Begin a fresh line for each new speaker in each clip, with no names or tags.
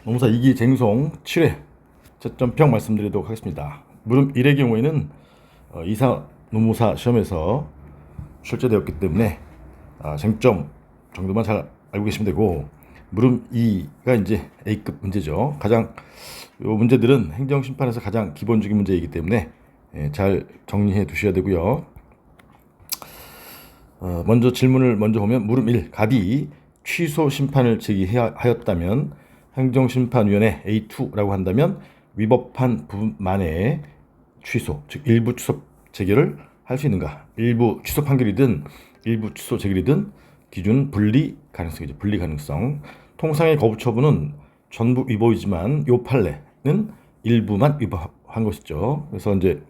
노무사 2기 쟁송 7회 채점평 말씀드리도록 하겠습니다. 물음 1의 경우에는 이사 노무사 시험에서 출제되었기 때문에 쟁점 정도만 잘 알고 계시면 되고, 물음 2가 이제 A급 문제죠. 가장 요 문제들은 행정심판에서 가장 기본적인 문제이기 때문에 잘 정리해 두셔야 되고요. 먼저 질문을 먼저 보면, 물음 1, 갑이 취소 심판을 제기하였다면 행정심판위원회 A2라고 한다면 위법한 부분만의 취소, 즉 일부 취소 재결을 할 수 있는가? 일부 취소 판결이든 일부 취소 재결이든 기준 분리 가능성이죠. 분리 가능성. 통상의 거부 처분은 전부 위법이지만 요 판례는 일부만 위법한 것이죠. 그래서 이제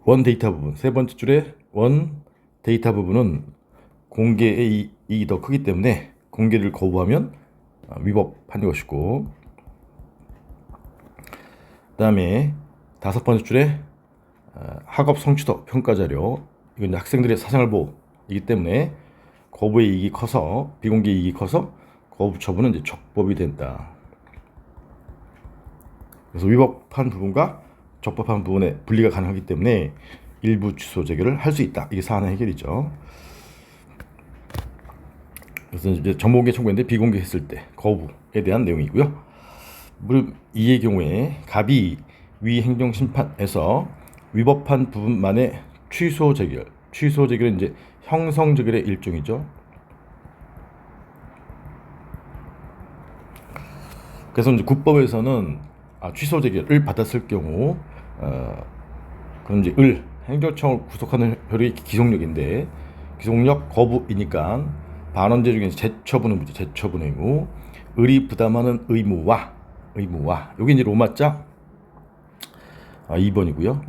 원 데이터 부분, 세 번째 줄에 원 데이터 부분은 공개의 이익이 더 크기 때문에 공개를 거부하면 위법한 것이고, 그 다음에 다섯 번째 줄에 학업 성취도 평가 자료, 이건 학생들의 사생활 보호이기 때문에 거부의 이익이 커서, 비공개 이익이 커서 거부 처분은 이제 적법이 된다. 그래서 위법한 부분과 적법한 부분의 분리가 가능하기 때문에 일부 취소 재결을 할 수 있다. 이게 사안의 해결이죠. 그래서 이제 전공개 청구했는데 비공개했을 때 거부에 대한 내용이고요. 물음 2의 경우에 갑이 위 행정심판에서 위법한 부분만의 취소 재결, 취소 재결은 이제 형성 재결의 일종이죠. 그래서 이제 국법에서는 취소 재결을 받았을 경우 그럼 이제 행정청을 구속하는 효력이 기속력인데, 기속력 거부이니까 반원제 중에 재처분 의무죠. 재처분 의무. 을이 부담하는 의무와 여기 이제 로마자 2번이고요.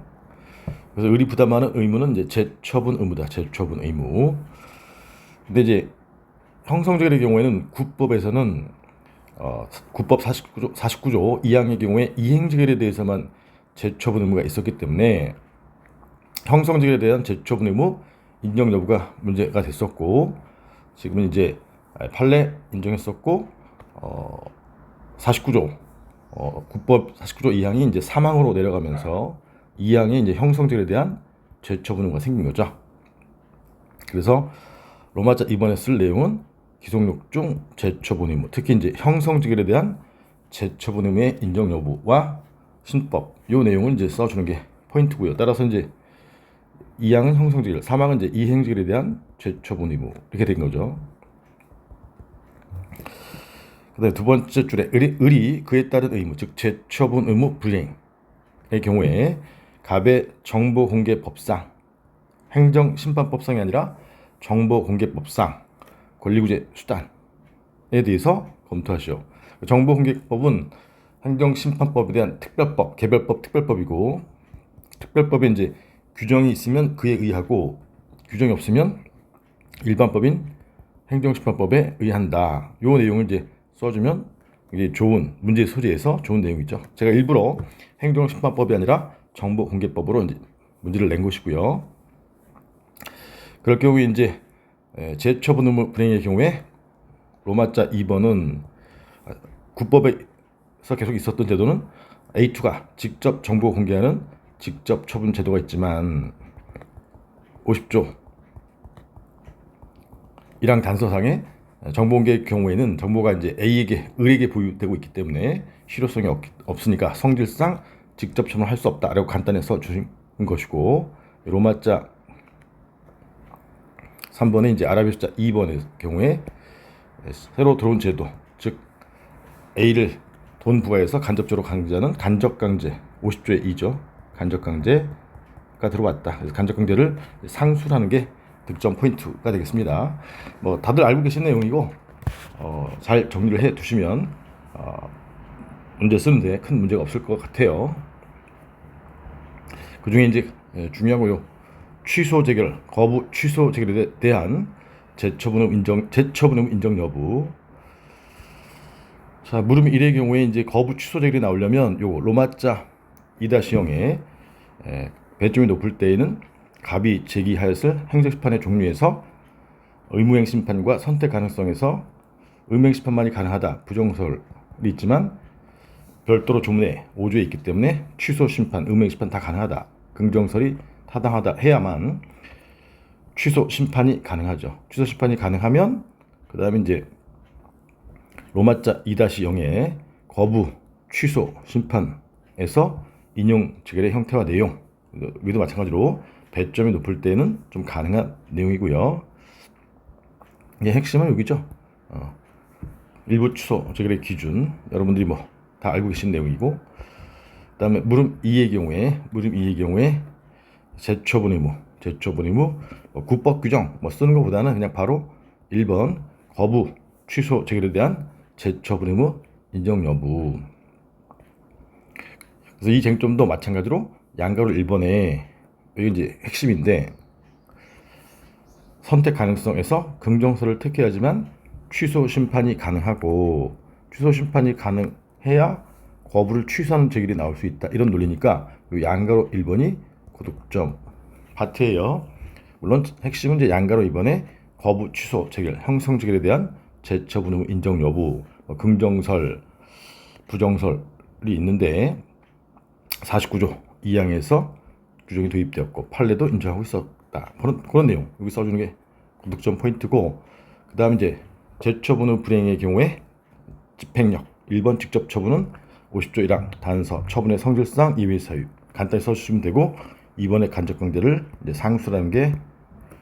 그래서 을이 부담하는 의무는 이제 재처분 의무다. 재처분 의무. 근데 이제 형성재결의 경우에는 국법에서는 국법 49조 2항의 경우에 이행재결에 대해서만 재처분 의무가 있었기 때문에 형성재결에 대한 재처분 의무 인정 여부가 문제가 됐었고, 지금은 이제 판례 인정했었고, 49조 국법 49조 2항이 이제 3항으로 내려가면서 2항에 이제 형성재결에 대한 재처분 의무가 생긴 거죠. 그래서 로마자 2번에 쓸 내용은 기속력 중 재처분 의무, 특히 이제 형성재결에 대한 재처분 의무의 인정 여부와 신법, 요 내용을 이제 써주는 게 포인트고요. 따라서 이제 2항은 형성재결, 3항은 이제 이행재결에 대한 재처분 의무, 이렇게 된 거죠. 그다음에 두 번째 줄에 을이 그에 따른 의무, 즉 재처분 의무 불이행의 경우에 갑의 정보공개법상, 행정심판법상이 아니라 정보공개법상 권리구제 수단에 대해서 검토하시오. 정보공개법은 행정심판법에 대한 특별법, 개별법, 특별법이고, 특별법에 이제 규정이 있으면 그에 의하고 규정이 없으면 일반법인 행정심판법에 의한다. 요 내용을 이제 써주면 이게 좋은 문제 소지에서 좋은 내용이죠. 제가 일부러 행정심판법이 아니라 정보공개법으로 이제 문제를 낸 것이고요. 그럴 경우에 이제 재처분 의무 불이행의 경우에 로마자 2번은 국법에서 계속 있었던 제도는 A2가 직접 정보 공개하는 직접 처분 제도가 있지만 50조 1항 단서상에 정보 공개의 경우에는 정보가 이제 을에게 보유되고 있기 때문에 실효성이 없으니까 성질상 직접 처분할 수 없다라고 간단히 써주신 것이고, 로마자 3번에 이제 아라비 숫자 2번의 경우에 새로 들어온 제도, 즉 A를 돈 부과해서 간접적으로 강제하는 간접강제 50조의 2죠. 간접강제가 들어왔다. 그래서 간접강제를 상술하는 게 득점 포인트가 되겠습니다. 뭐 다들 알고 계신 내용이고 잘 정리를 해 두시면 문제 쓰는데 큰 문제가 없을 것 같아요. 그 중에 이제 중요하고요, 취소 재결, 거부 취소 재결에 대한 재처분 의무 인정 여부. 자, 물음 1의 경우에 이제 거부 취소 재결이 나오려면 요 로마자 2-0에 배점이 높을 때에는 갑이 제기하였을 행정심판의 종류에서 의무행 심판과 선택 가능성에서 음행심판만이 가능하다. 부정설이 있지만 별도로 조문에 5조에 있기 때문에 취소 심판, 음행심판 다 가능하다. 긍정설이 타당하다 해야만 취소 심판이 가능하죠. 취소 심판이 가능하면 그 다음에 이제 로마자 2-0의 거부, 취소, 심판에서 인용 체결의 형태와 내용, 여기도 마찬가지로 배점이 높을 때는 좀 가능한 내용이고요. 이게 핵심은 여기죠. 일부 취소 체결의 기준, 여러분들이 뭐 다 알고 계신 내용이고, 그 다음에 물음 2의 경우에 재처분 의무, 국법 규정 쓰는 것보다는 그냥 바로 1번 거부, 취소 체결에 대한 재처분 의무 인정 여부. 그래서 이 쟁점도 마찬가지로 양가로 1번에 이게 이제 핵심인데, 선택 가능성에서 긍정설을 택해야지만 취소 심판이 가능하고, 취소 심판이 가능해야 거부를 취소하는 제기이 나올 수 있다. 이런 논리니까 양가로 1번이 고득점 파트예요. 물론 핵심은 이제 양가로 2번에 거부, 취소, 체결, 형성 체결에 대한 재처분 의무 인정 여부, 긍정설, 부정설이 있는데 49조 2항에서 규정이 도입되었고 판례도 인정하고 있었다. 그런 내용 여기 써주는 게 고득점 포인트고, 그 다음 이제 재처분 의 불이행의 경우에 집행력 1번 직접 처분은 50조 1항 단서 처분의 성질상 이외의 사유 간단히 써주시면 되고, 2번의 간접 강제를 이제 상수라는 게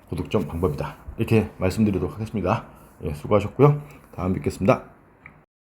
고득점 방법이다. 이렇게 말씀드리도록 하겠습니다. 예, 수고하셨고요. 다음 뵙겠습니다.